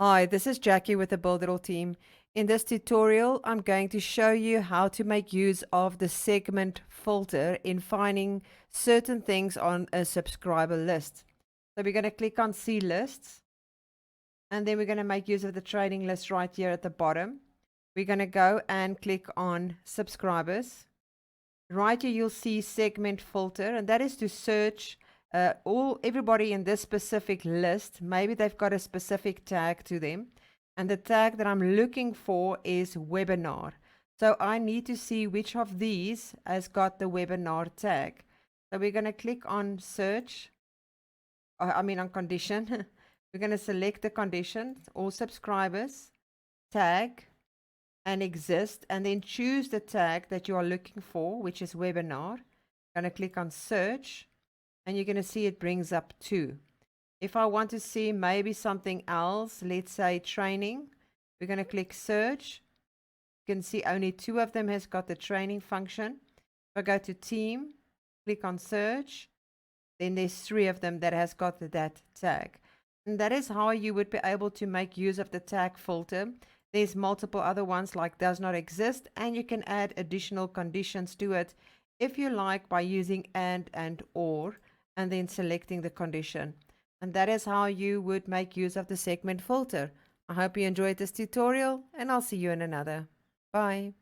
Hi, this is Jackie with the Builderall team. In this tutorial, I'm going to show you how to make use of the segment filter in finding certain things on a subscriber list. So we're going to click on See Lists, and then we're going to make use of the trading list right here at the bottom. We're going to go and click on Subscribers. Right here, you'll see Segment Filter, and that is to search everybody in this specific list. Maybe they've got a specific tag to them, and the tag that I'm looking for is webinar. So I need to see which of these has got the webinar tag. So we're going to click on search, on condition. We're going to select the condition, all subscribers, tag, and exist, and then choose the tag that you are looking for, which is webinar. I'm going to click on search, and you're going to see it brings up 2. If I want to see maybe something else, let's say training, we're going to click search. You can see only 2 of them has got the training function. If I go to team, click on search, then there's 3 of them that has got that tag. And that is how you would be able to make use of the tag filter. There's multiple other ones like does not exist, and you can add additional conditions to it if you like by using and or, and then selecting the condition. And that is how you would make use of the segment filter. I hope you enjoyed this tutorial, and I'll see you in another. Bye.